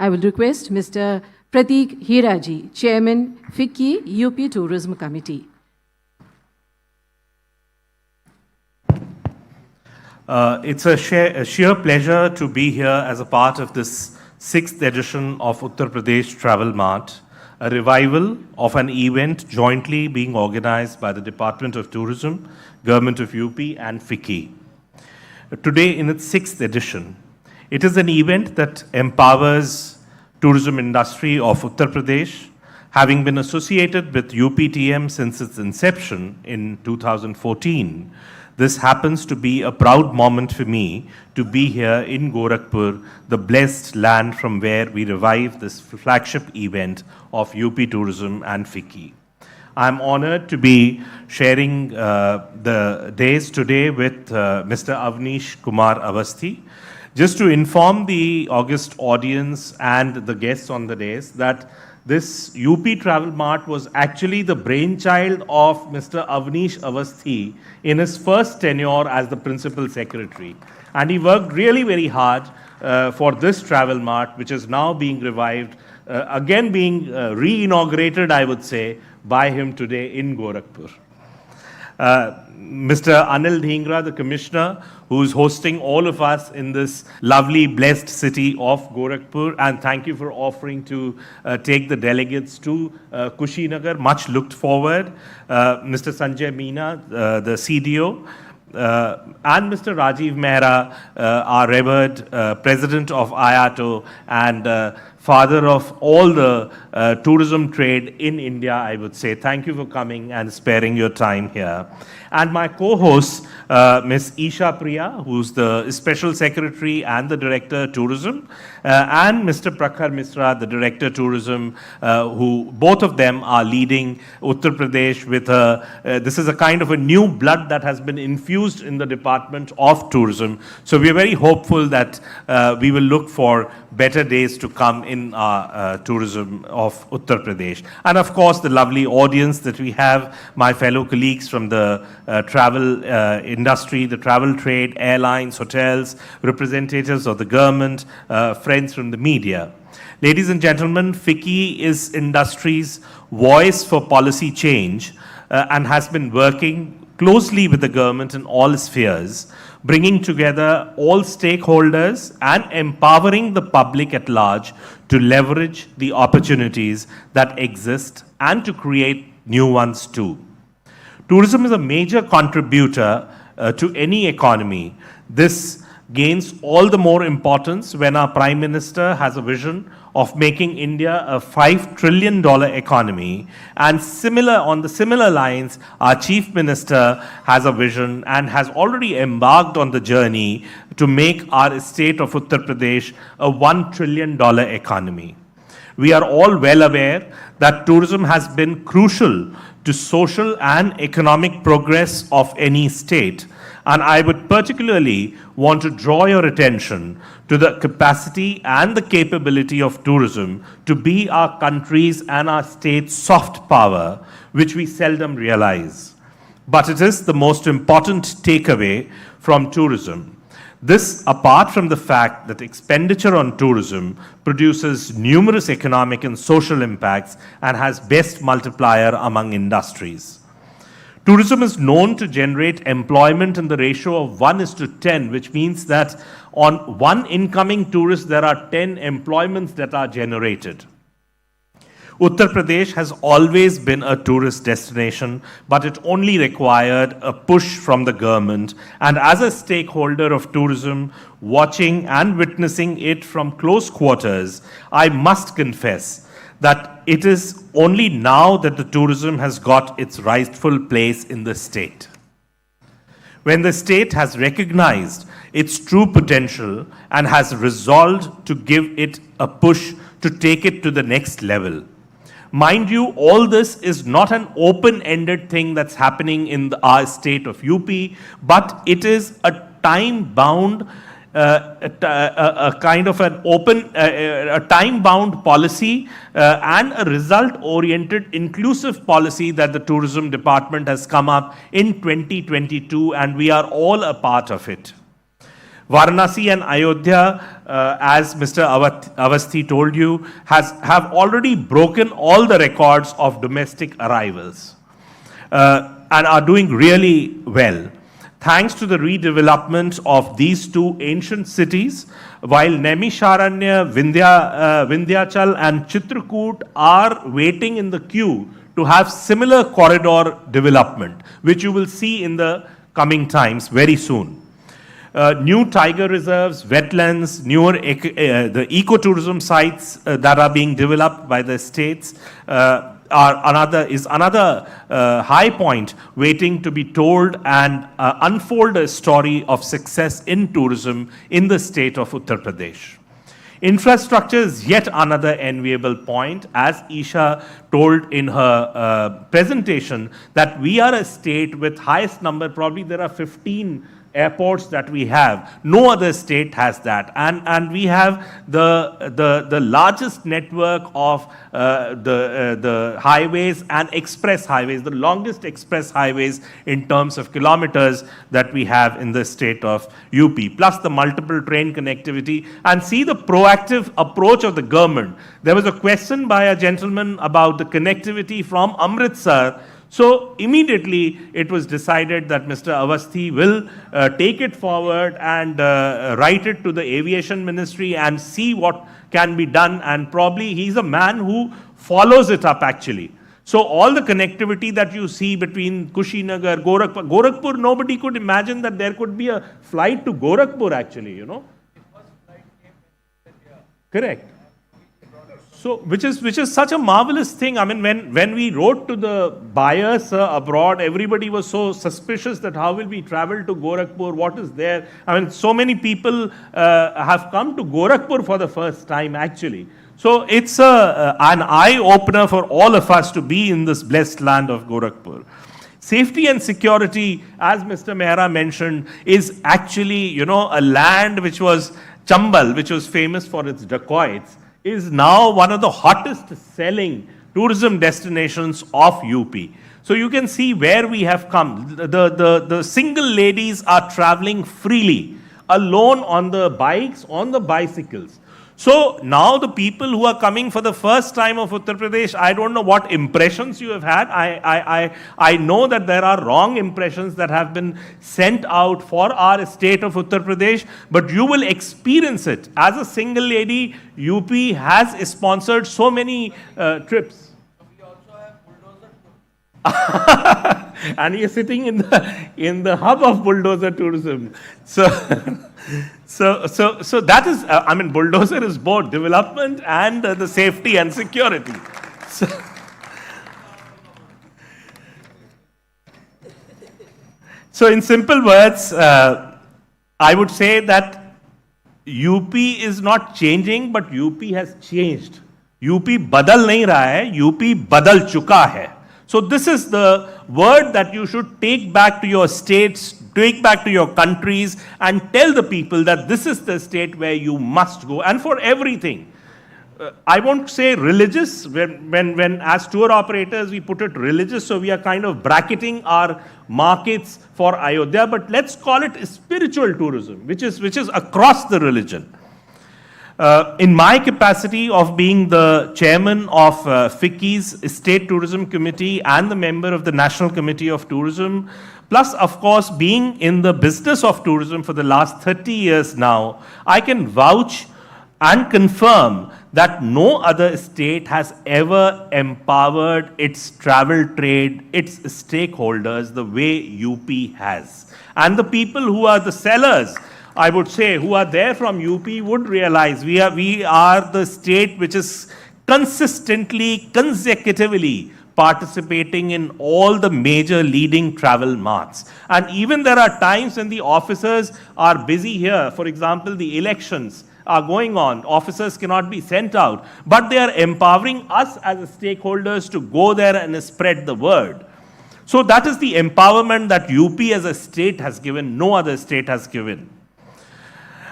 I will request Mr. Prateek Hiraji, Chairman, FICCI UP Tourism Committee. It's a sheer pleasure to be here as a part of this 6th edition of Uttar Pradesh Travel Mart, a revival of an event jointly being organized by the Department of Tourism, Government of UP and FICCI. Today in its 6th edition, it is an event that empowers tourism industry of Uttar Pradesh, having been associated with UPTM since its inception in 2014. This happens to be a proud moment for me to be here in Gorakhpur, the blessed land from where we revive this flagship event of UP Tourism and FICCI. I'm honored to be sharing the days today with Mr. Avnish Kumar Avasthi. Just to inform the august audience and the guests on the days that this UP Travel Mart was actually the brainchild of Mr. Avnish Avasthi in his first tenure as the Principal Secretary. And he worked really very hard for this Travel Mart, which is now being revived, again being re-inaugurated, I would say, by him today in Gorakhpur. Mr. Anil Dhingra, the Commissioner, who is hosting all of us in this lovely, blessed city of Gorakhpur. And thank you for offering to take the delegates to Kushinagar, much looked forward. Mr. Sanjay Meena, the CDO. And Mr. Rajiv Mehra, our revered President of IATO and father of all the tourism trade in India, I would say. Thank you for coming and sparing your time here. And my co-host, Ms. Isha Priya, who's the Special Secretary and the Director of Tourism, and Mr. Prakhar Misra, the Director of Tourism, who both of them are leading Uttar Pradesh with this is a kind of a new blood that has been infused in the Department of Tourism. So we are very hopeful that we will look for better days to come in tourism of Uttar Pradesh. And of course, the lovely audience that we have, my fellow colleagues from the travel industry, the travel trade, airlines, hotels, representatives of the government, friends from the media. Ladies and gentlemen, FICCI is industry's voice for policy change and has been working closely with the government in all spheres, bringing together all stakeholders and empowering the public at large to leverage the opportunities that exist and to create new ones too. Tourism is a major contributor to any economy. This gains all the more importance when our Prime Minister has a vision of making India a $5 trillion economy. And on the similar lines, our Chief Minister has a vision and has already embarked on the journey to make our state of Uttar Pradesh a $1 trillion economy. We are all well aware that tourism has been crucial to social and economic progress of any state. And I would particularly want to draw your attention to the capacity and the capability of tourism to be our country's and our state's soft power, which we seldom realize. But it is the most important takeaway from tourism. This apart from the fact that expenditure on tourism produces numerous economic and social impacts and has best multiplier among industries. Tourism is known to generate employment in the ratio of 1:10, which means that on one incoming tourist, there are 10 employments that are generated. Uttar Pradesh has always been a tourist destination, but it only required a push from the government. And as a stakeholder of tourism, watching and witnessing it from close quarters, I must confess that it is only now that the tourism has got its rightful place in the state. When the state has recognized its true potential and has resolved to give it a push to take it to the next level. Mind you, all this is not an open-ended thing that's happening in our state of UP, but it is a time-bound, a kind of an open, a time-bound policy and a result-oriented, inclusive policy that the tourism department has come up in 2022, and we are all a part of it. Varanasi and Ayodhya, as Mr. Avasthi told you, have already broken all the records of domestic arrivals and are doing really well. Thanks to the redevelopment of these two ancient cities, while Naimisharanya, Vindhyachal and Chitrakoot are waiting in the queue to have similar corridor development, which you will see in the coming times very soon. New tiger reserves, wetlands, newer the ecotourism sites that are being developed by the states are another high point waiting to be told and unfold a story of success in tourism in the state of Uttar Pradesh. Infrastructure is yet another enviable point, as Isha told in her presentation, that we are a state with highest number, probably there are 15 airports that we have. No other state has that. And we have the largest network of the highways and express highways, the longest express highways in terms of kilometers that we have in the state of UP, plus the multiple train connectivity. And see the proactive approach of the government. There was a question by a gentleman about the connectivity from Amritsar. So immediately it was decided that Mr. Avasthi will take it forward and write it to the aviation ministry and see what can be done, and probably he's a man who follows it up actually. So all the connectivity that you see between Kushinagar, Gorakhpur, nobody could imagine that there could be a flight to Gorakhpur actually, you know. Correct. So, which is such a marvelous thing. I mean, when we wrote to the buyers abroad, everybody was so suspicious that how will we travel to Gorakhpur, what is there? I mean, so many people have come to Gorakhpur for the first time actually. So, it's an eye-opener for all of us to be in this blessed land of Gorakhpur. Safety and security, as Mr. Mehra mentioned, is actually, you know, a land which was Chambal, which was famous for its dacoits, is now one of the hottest selling tourism destinations of UP. So you can see where we have come. The single ladies are traveling freely, alone on the bikes, on the bicycles. So now the people who are coming for the first time of Uttar Pradesh, I don't know what impressions you have had. I know that there are wrong impressions that have been sent out for our state of Uttar Pradesh, but you will experience it. As a single lady, UP has sponsored so many trips. We also have bulldozer. And he is sitting in the hub of bulldozer tourism. So that is, I mean, bulldozer is both development and the safety and security. So in simple words, I would say that UP is not changing, but UP has changed. UP badal nahi raha hai, UP badal chuka hai. So this is the word that you should take back to your states, take back to your countries, and tell the people that this is the state where you must go, and for everything. I won't say religious, when as tour operators we put it religious, so we are kind of bracketing our markets for Ayodhya, but let's call it spiritual tourism, which is across the religion. In my capacity of being the chairman of FICCI's State Tourism Committee and the member of the National Committee of Tourism, plus of course being in the business of tourism for the last 30 years now, I can vouch and confirm that no other state has ever empowered its travel trade, its stakeholders the way UP has. And the people who are the sellers, I would say, who are there from UP would realize we are the state which is consistently, consecutively participating in all the major leading travel marts. And even there are times when the officers are busy here. For example, the elections are going on. Officers cannot be sent out, but they are empowering us as stakeholders to go there and spread the word. So that is the empowerment that UP as a state has given, no other state has given.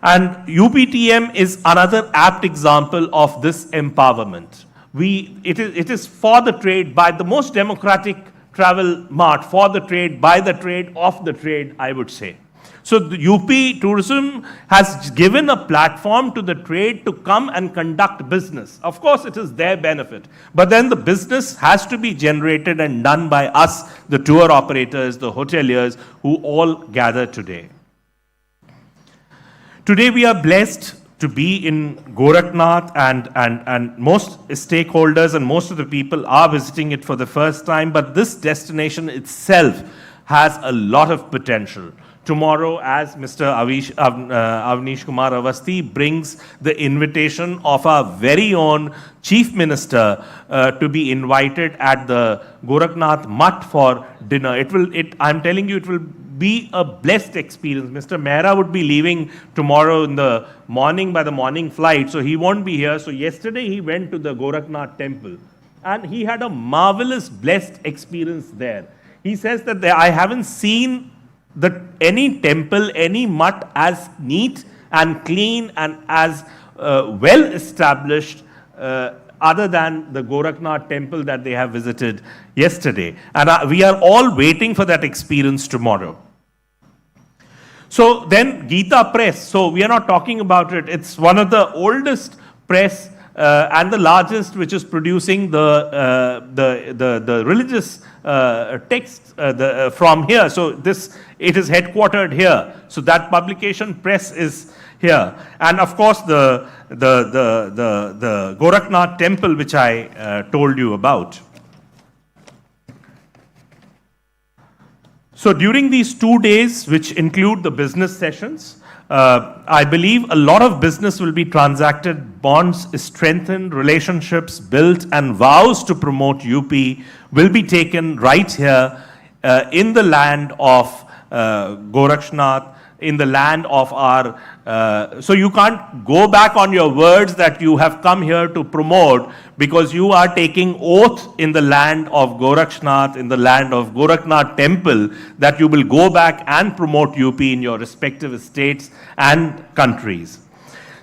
And UPTM is another apt example of this empowerment. It is for the trade, by the most democratic travel mart, for the trade, by the trade, of the trade, I would say. So the UP tourism has given a platform to the trade to come and conduct business. Of course, it is their benefit. But then the business has to be generated and done by us, the tour operators, the hoteliers, who all gather today. Today we are blessed to be in Gorakhnath, and most stakeholders and most of the people are visiting it for the first time, but this destination itself has a lot of potential. Tomorrow, as Mr. Avnish Kumar Awasthi brings the invitation of our very own Chief Minister to be invited at the Gorakhnath Mutt for dinner. I'm telling you, it will be a blessed experience. Mr. Mehra would be leaving tomorrow in the morning by the morning flight, so he won't be here. So yesterday he went to the Gorakhnath temple and he had a marvelous, blessed experience there. He says that I haven't seen any temple, any mutt as neat and clean and as well established other than the Gorakhnath temple that they have visited yesterday. And we are all waiting for that experience tomorrow. So then Geeta Press, so we are not talking about it. It's one of the oldest press and the largest, which is producing the religious texts from here. So it is headquartered here. So that publication press is here, and of course the Gorakhnath temple, which I told you about. So during these 2 days, which include the business sessions, I believe a lot of business will be transacted, bonds strengthened, relationships built, and vows to promote UP will be taken right here in the land of Gorakhnath, in the land of our... so you can't go back on your words that you have come here to promote, because you are taking oath in the land of Gorakhnath, in the land of Gorakhnath temple, that you will go back and promote UP in your respective states and countries.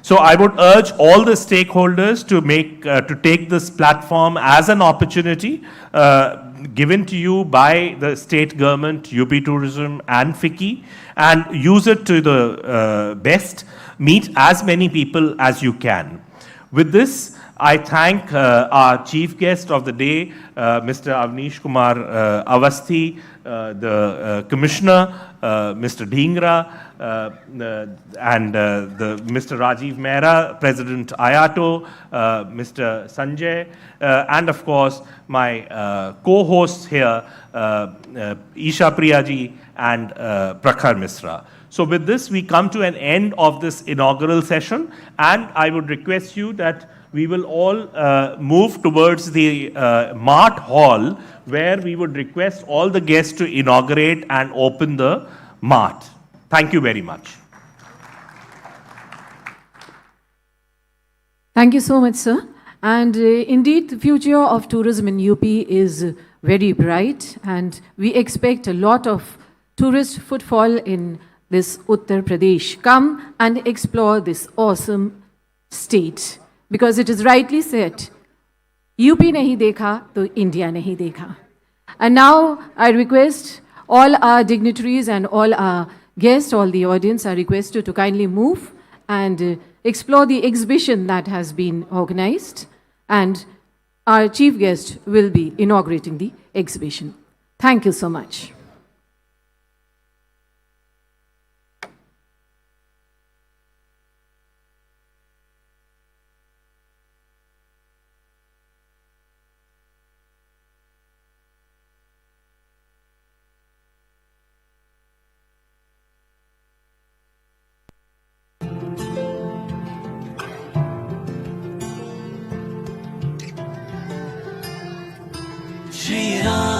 So I would urge all the stakeholders to take this platform as an opportunity given to you by the state government, UP Tourism and FICCI, and use it to the best. Meet as many people as you can. With this, I thank our chief guest of the day, Mr. Avnish Kumar Awasthi, the Commissioner, Mr. Dhingra, and Mr. Rajiv Mehra, President IATO, Mr. Sanjay, and of course my co-hosts here, Isha Priyaji and Prakhar Misra. So with this, we come to an end of this inaugural session, and I would request you that we will all move towards the Mart Hall, where we would request all the guests to inaugurate and open the Mart. Thank you very much. Thank you so much, sir. And indeed, the future of tourism in UP is very bright, and we expect a lot of tourist footfall in this Uttar Pradesh. Come and explore this awesome state, because it is rightly said, UP nahi dekha, to India nahi dekha. And now I request all our dignitaries and all our guests, all the audience are requested to kindly move and explore the exhibition that has been organized, and our chief guest will be inaugurating the exhibition. Thank you so much. Shri Ram.